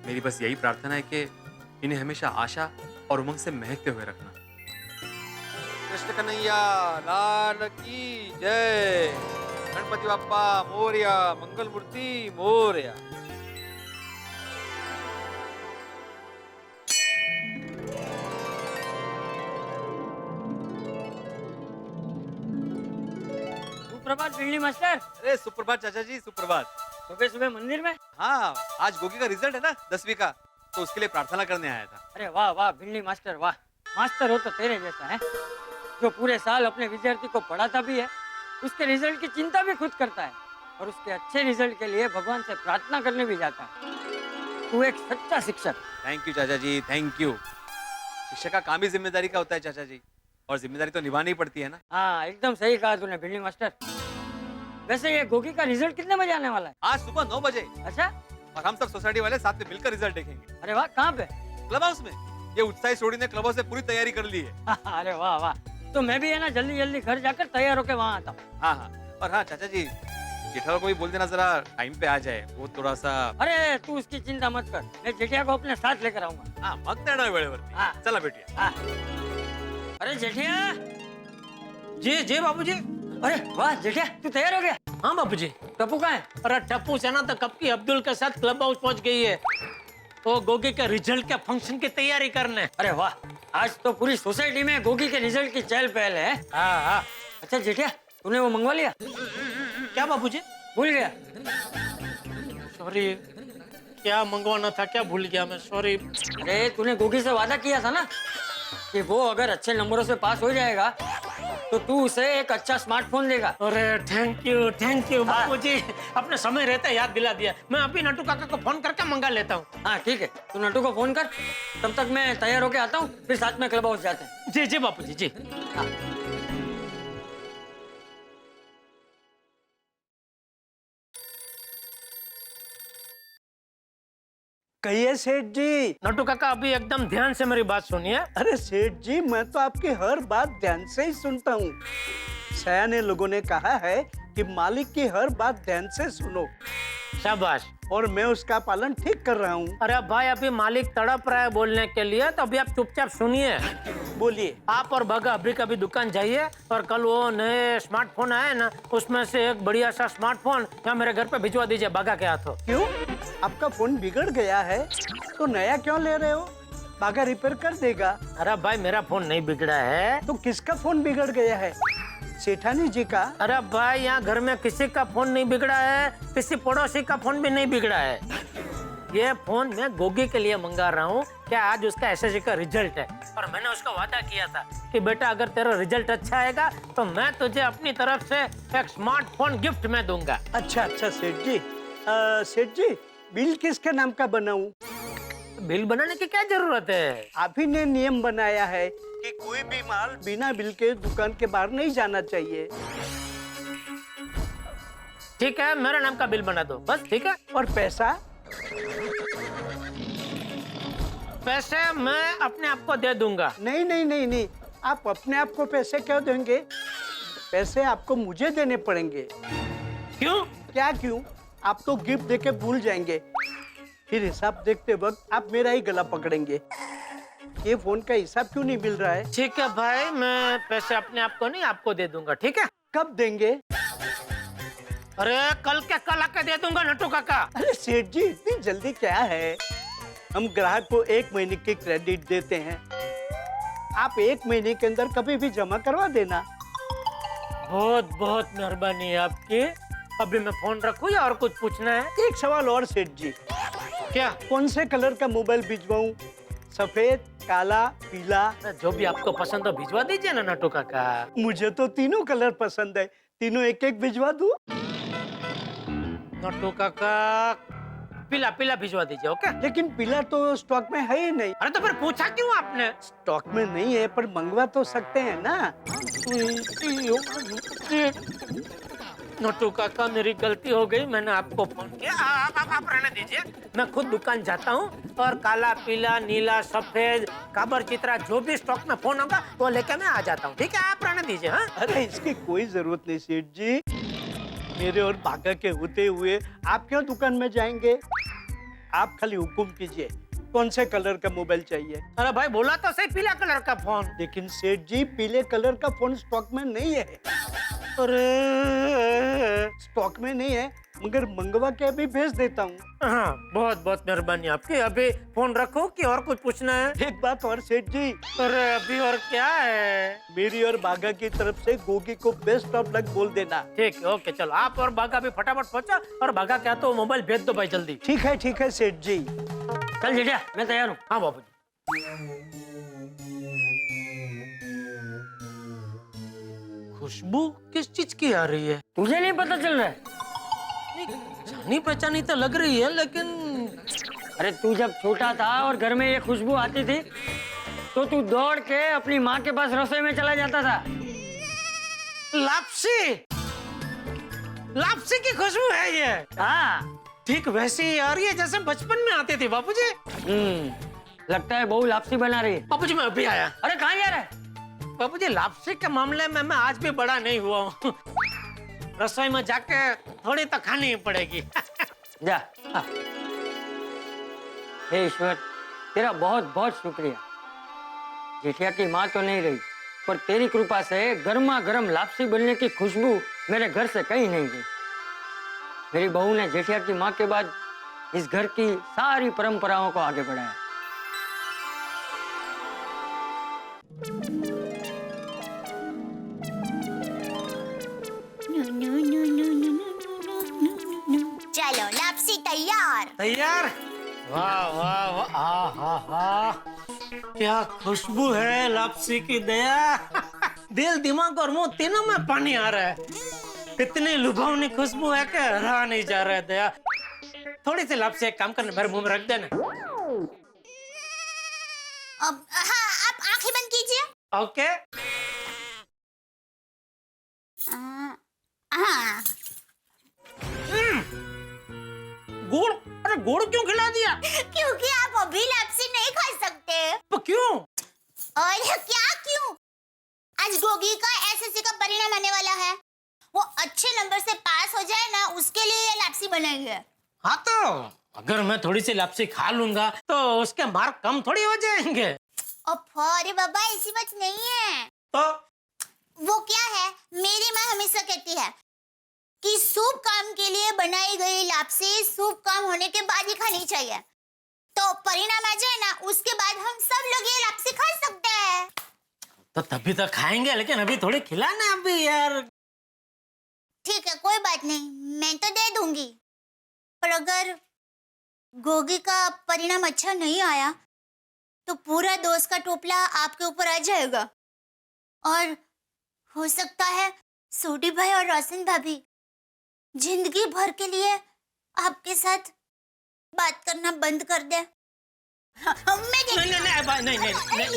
मेरी बस यही प्रार्थना है कि इन्हें हमेशा आशा और उमंग से महकते हुए रखना। कृष्ण कन्हैया लाल की जय। गणपति बाप्पा मोरया, मंगल मूर्ति मोरया। सुप्रभात बिल्ली मास्टर। अरे सुप्रभात चाचा जी, सुप्रभात। सुबह सुबह मंदिर में? हाँ, आज गोगी का रिजल्ट है ना 10वीं का, तो उसके लिए प्रार्थना करने आया था। अरे वाह वाह बिल्ली मास्टर, वाह। मास्टर हो तो तेरे जैसा है, जो पूरे साल अपने विद्यार्थी को पढ़ाता भी है, उसके रिजल्ट की चिंता भी खुद करता है और उसके अच्छे रिजल्ट के लिए भगवान से प्रार्थना करने भी जाता है। तू एक सच्चा शिक्षक। थैंक यू चाचा जी, थैंक यू। शिक्षक का काम ही जिम्मेदारी का होता है चाचा जी, और जिम्मेदारी तो निभानी ही पड़ती है ना। हाँ, एकदम सही कहा तूने बिल्ली मास्टर। वैसे ये गोगी का रिजल्ट कितने बजे आने वाला है? आज सुबह 9 बजे। अच्छा, और हम सब सोसाइटी वाले साथ में मिलकर रिजल्ट देखेंगे। अरे वाह, कहाँ पे? क्लब हाउस में। ये उत्साही सोडी ने क्लब हाउस से पूरी तैयारी कर ली है। अरे वाह वाह, तो मैं भी है ना जल्दी जल्दी घर जाकर तैयार होकर वहाँ आता हूँ। हाँ हाँ, और हाँ चाचा जी, जेठालाल को भी बोल देना जरा टाइम पे आ जाए, वो थोड़ा सा। अरे तू उसकी चिंता मत कर, मैं जेठिया को अपने साथ लेकर आऊंगा। हाँ, मग तेरा वेळेवरती। हाँ। चला बेटिया। हाँ। अरे जेठिया। जी जी बाबूजी। अरे वाह जेठिया, तू तैयार हो गया? हाँ बाबूजी। टप्पू कहाँ है? अरे टप्पू सेना तो कब की अब्दुल के साथ क्लब हाउस पहुंच गई है, वो गोगी के रिजल्ट के फंक्शन की तैयारी करने। अरे वाह, आज तो पूरी सोसाइटी में गोगी के रिजल्ट की चहल पहल है। हाँ हाँ। अच्छा जेठिया, तूने वो मंगवा लिया? क्या बाबूजी? भूल गया? सॉरी, क्या मंगवाना था, क्या भूल गया मैं, सॉरी। अरे तूने गोगी से वादा किया था ना कि वो अगर अच्छे नंबरों से पास हो जाएगा तो तू उसे एक अच्छा स्मार्टफोन देगा। अरे थैंक यू बापू जी, अपने समय रहता याद दिला दिया। मैं अभी नटू काका को फोन करके मंगा लेता हूँ। हाँ ठीक है, तू नटू को फोन कर, तब तक मैं तैयार होके आता हूँ, फिर साथ में क्लब हाउस जाते हैं। जी जी बापू जी, जी। हाँ। कहिए सेठ जी। नटू काका अभी एकदम ध्यान से मेरी बात सुनिए। अरे सेठ जी, मैं तो आपकी हर बात ध्यान से ही सुनता हूँ। सयाने लोगों ने कहा है कि मालिक की हर बात ध्यान से सुनो। शाबाश। और मैं उसका पालन ठीक कर रहा हूँ। अरे भाई अभी मालिक तड़प रहा है बोलने के लिए, तो अभी आप चुपचाप सुनिए। बोलिए। आप और भगा अभी कभी दुकान जाइए और कल वो नए स्मार्टफोन आए ना, उसमें से एक बढ़िया सा स्मार्टफोन यहाँ मेरे घर पे भिजवा दीजिए भगा के हाथों। क्यों? आपका फोन बिगड़ गया है तो नया क्यों ले रहे हो? बागा रिपेयर कर देगा। अरे भाई मेरा फोन नहीं बिगड़ा है। तो किसका फोन बिगड़ गया है? सेठानी जी का? अरे भाई यहाँ घर में किसी का फोन नहीं बिगड़ा है, किसी पड़ोसी का फोन भी नहीं बिगड़ा है। ये फोन मैं गोगी के लिए मंगा रहा हूँ। क्या आज उसका एसएससी का रिजल्ट है और मैंने उसका वादा किया था कि बेटा अगर तेरा रिजल्ट अच्छा आएगा तो मैं तुझे अपनी तरफ से एक स्मार्टफोन गिफ्ट में दूंगा। अच्छा सेठ जी। सेठ जी, बिल किसके नाम का बनाऊं? बिल बनाने की क्या जरूरत है? आप ही ने नियम बनाया है कि कोई भी माल बिना बिल के दुकान के बाहर नहीं जाना चाहिए। ठीक है, मेरे नाम का बिल बना दो बस। ठीक है। और पैसा? पैसे मैं अपने आप को दे दूंगा। नहीं, आप अपने आप को पैसे क्यों देंगे? पैसे आपको मुझे देने पड़ेंगे। क्यों? क्या क्यों? आप तो गिफ्ट देके भूल जाएंगे, फिर हिसाब देखते वक्त आप मेरा ही गला पकड़ेंगे। ये फोन का हिसाब क्यों नहीं मिल रहा है? ठीक है भाई, मैं पैसे अपने आप को नहीं आपको दे दूंगा। ठीक है। कब देंगे? अरे कल के कल आके दे दूंगा नटू काका। अरे सेठ जी, इतनी जल्दी क्या है? हम ग्राहक को 1 महीने की क्रेडिट देते हैं, आप 1 महीने के अंदर कभी भी जमा करवा देना। बहुत बहुत मेहरबानी है आपकी। अभी मैं फोन रखूं या और कुछ पूछना है? एक सवाल और सेठ जी। क्या? कौन से कलर का मोबाइल भिजवाऊं? सफेद, काला, पीला? जो भी आपको पसंद हो भिजवा दीजिए ना नटू काका। मुझे तो तीनों कलर पसंद है, तीनों एक एक भिजवा दूं? नटू काका पीला पीला भिजवा दीजिए। ओके। लेकिन पीला तो स्टॉक में है ही नहीं। अरे तो फिर पूछा क्यों आपने? स्टॉक में नहीं है पर मंगवा तो सकते हैं ना। नटू काका मेरी गलती हो गई, मैंने आपको फोन किया। आप रहने दीजिए, मैं खुद दुकान जाता हूँ और काला पीला नीला सफेद काबर चित्रा जो भी स्टॉक में फोन होगा वो लेके मैं आ जाता हूँ। ठीक है, आप रहने दीजिए। हाँ? अरे इसकी कोई जरूरत नहीं सेठ जी, मेरे और भागा के होते हुए आप क्यों दुकान में जाएंगे? आप खाली हुक्म कीजिए, कौन से कलर का मोबाइल चाहिए? अरे भाई बोला तो सही पीला कलर का फोन। लेकिन सेठ जी, पीले कलर का फोन स्टॉक में नहीं है। अरे स्टॉक में नहीं है, मगर मंगवा के अभी भेज देता हूँ। हाँ, बहुत बहुत मेहरबानी आपकी। अभी फोन रखो कि और कुछ पूछना है? एक बात और सेठ जी। अरे अभी और क्या है? मेरी और बागा की तरफ से गोगी को बेस्ट ऑफ लक बोल देना। ठीक है, ओके चलो। आप और बागा भी फटाफट पहुंचो और बागा क्या तो मोबाइल भेज दो भाई जल्दी। ठीक है सेठ जी। चल जेठिया, मैं तैयार हूँ। हाँ बाबू जी। खुशबू किस चीज की आ रही है? तुझे नहीं पता चल रहा है? जानी पहचानी तो लग रही है, लेकिन अरे तू जब छोटा था और घर में ये खुशबू आती थी तो तू दौड़ के अपनी माँ के पास रसोई में चला जाता था। लापसी, लापसी की खुशबू है ये। हाँ ठीक वैसे ही आ रही है जैसे बचपन में आती थी बापूजी। लगता है बहू लापसी बना रही है। बापूजी मैं अभी आया। अरे कहाँ जा रहा है? बापूजी लापसी के मामले में मैं आज भी बड़ा नहीं हुआ हूँ। रसोई में जाके थोड़ी तो खानी ही पड़ेगी। जा। हे ईश्वर, तेरा बहुत बहुत शुक्रिया। जेठिया की माँ तो नहीं रही, पर तेरी कृपा से गर्मा गर्म लापसी बनने की खुशबू मेरे घर से कहीं नहीं गई। मेरी बहू ने जेठिया की माँ के बाद इस घर की सारी परंपराओं को आगे बढ़ाया। चलो लापसी तैयार। तैयार? वाह वाह वाह, आहा, क्या खुशबू है लापसी की दया। दिल, दिमाग और मुंह तीनों में पानी आ रहा है। इतनी लुभावनी खुशबू है कि रहा नहीं जा रहा है दया। थोड़ी सी लापसी एक काम करना, मेरे मुंह में रख देना। अब हाँ, आप आंखें बंद कीजिए। ओके। हाँ। गुड़? अरे गुड़ क्यों खिला दिया? क्योंकि आप अभी लापसी नहीं खा सकते। तो क्यों? और क्या क्यों? आज गोगी का एसएससी का परिणाम आने वाला है। वो अच्छे नंबर से पास हो जाए ना, उसके लिए ये लापसी बनाएंगे। हाँ तो अगर मैं थोड़ी सी लापसी खा लूंगा तो उसके मार्क कम थोड़ी हो जाएंगे। अरे बाबा, ऐसी बात नहीं है। तो वो क्या है, मेरी माँ हमेशा कहती है कि शुभ काम के लिए बनाई गई लापसी शुभ काम होने के बाद ही खानी चाहिए। तो परिणाम आ जाए ना, उसके बाद हम सब लोग ये लापसी खा सकते हैं। तो तभी तो खाएंगे, लेकिन अभी थोड़ी खिलाना अभी यार। ठीक है, कोई बात नहीं, मैं तो दे दूंगी। पर अगर गोगी का परिणाम अच्छा नहीं आया तो पूरा दोस्त का टोपला आपके ऊपर आ जाएगा। और हो सकता है सोडी भाई और रोशन भाभी जिंदगी भर के लिए आपके साथ बात करना बंद कर दे।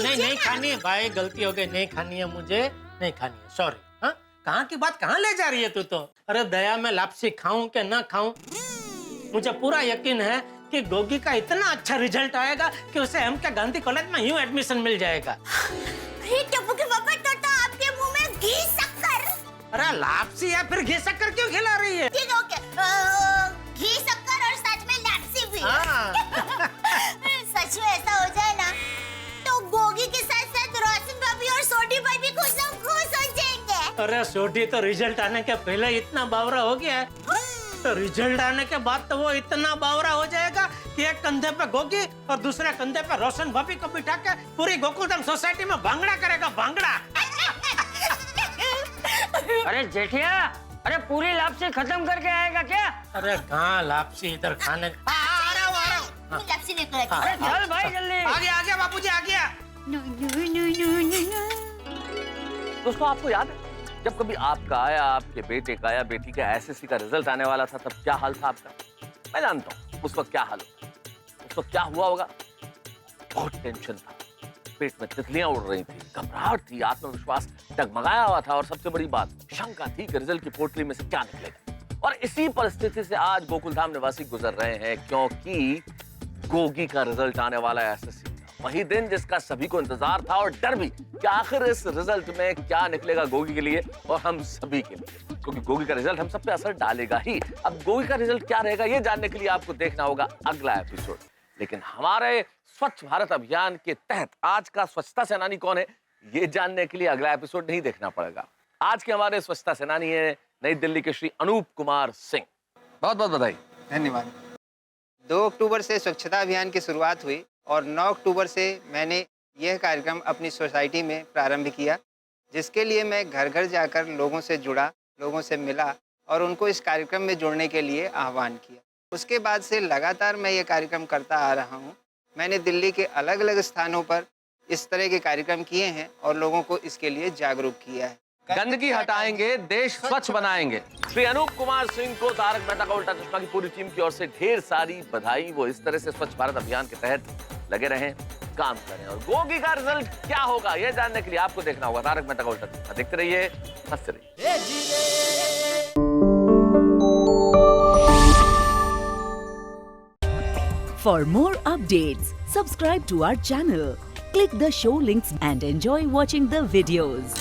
नहीं खानी है भाई, गलती हो गई, नहीं खानी है मुझे, नहीं खानी है, सॉरी। हाँ, कहाँ की बात कहाँ ले जा रही है तू तो? अरे दया, मैं लापसी खाऊं कि ना खाऊं, मुझे पूरा यकीन है कि गोगी का इतना अच्छा रिजल्ट आएगा कि उसे एमके गांधी कॉलेज में यूं एडमिशन मिल जाएगा। टप्पू के पापा, तो आपके मुंह में घी शक्कर। अरे लापसी है, फिर घी शक्कर क्यों खिला रही है? ठीक है, ओके, घी शक्कर और साथ में लापसी भी। सच में ऐसा हो जाए ना तो गोगी के साथ साथ रोशन भाभी और सोडी भाई भी खुश हो जाएंगे। अरे सोडी तो रिजल्ट आने के पहले इतना बावरा हो गया है, तो रिजल्ट आने के बाद तो वो इतना बावरा हो जाएगा कि एक कंधे पे गोगी और दूसरे कंधे पे रोशन भाभी को बिठा के पूरी गोकुलधाम सोसाइटी में भांगड़ा करेगा, भांगड़ा। अरे जेठिया, अरे पूरी लापसी खत्म करके आएगा क्या? अरे कहाँ लापसी, इधर खाने। लापसी लेकर आती हूँ। अरे चल भाई जल्दी। आ गया बापूजी, आ गया। दोस्तों, आपको याद है जब कभी आपका आया, आपके बेटे का या बेटी का एसएससी का रिजल्ट आने वाला था, तब क्या हाल था आपका? मैं जानता हूँ उस वक्त क्या हाल होगा। उस वक्त क्या हुआ होगा? बहुत टेंशन था, पेट में तितलियां उड़ रही थी, घबराहट थी, आत्मविश्वास डगमगाया हुआ था, और सबसे बड़ी बात शंका थी कि रिजल्ट की पोटली में से क्या निकलेगा। और इसी परिस्थिति से आज गोकुलधाम निवासी गुजर रहे हैं, क्योंकि गोगी का रिजल्ट आने वाला है एसएससी। वही दिन जिसका सभी को इंतजार था और डर भी कि आखिर इस रिजल्ट में क्या निकलेगा गोगी के लिए और हम सभी के लिए, क्योंकि गोगी का रिजल्ट हम सब पे असर डालेगा ही। अब गोगी का रिजल्ट क्या रहेगा ये जानने के लिए आपको देखना होगा अगला एपिसोड। लेकिन हमारे स्वच्छ भारत अभियान के तहत आज का स्वच्छता सेनानी कौन है ये जानने के लिए अगला एपिसोड नहीं देखना पड़ेगा। आज के हमारे स्वच्छता सेनानी है नई दिल्ली के श्री अनूप कुमार सिंह। बहुत बहुत बधाई। धन्यवाद। 2 अक्टूबर से स्वच्छता अभियान की शुरुआत हुई और 9 अक्टूबर से मैंने यह कार्यक्रम अपनी सोसाइटी में प्रारंभ किया, जिसके लिए मैं घर घर जाकर लोगों से जुड़ा, लोगों से मिला और उनको इस कार्यक्रम में जुड़ने के लिए आह्वान किया। उसके बाद से लगातार मैं ये कार्यक्रम करता आ रहा हूँ। मैंने दिल्ली के अलग अलग स्थानों पर इस तरह के कार्यक्रम किए हैं और लोगों को इसके लिए जागरूक किया है। गंदगी हटाएंगे, देश स्वच्छ बनाएंगे। श्री अनूप कुमार सिंह को तारक मेहता का उल्टा चश्मा की पूरी टीम की ओर से ढेर सारी बधाई। वो इस तरह से स्वच्छ भारत अभियान के तहत लगे रहें, काम करें। और गोगी का रिजल्ट क्या होगा ये जानने के लिए आपको देखना होगा तारक मेहता का उल्टा चश्मा। देखते रहिए, हंसते रहिए। For more updates, subscribe to our channel, click the show links and enjoy watching the videos.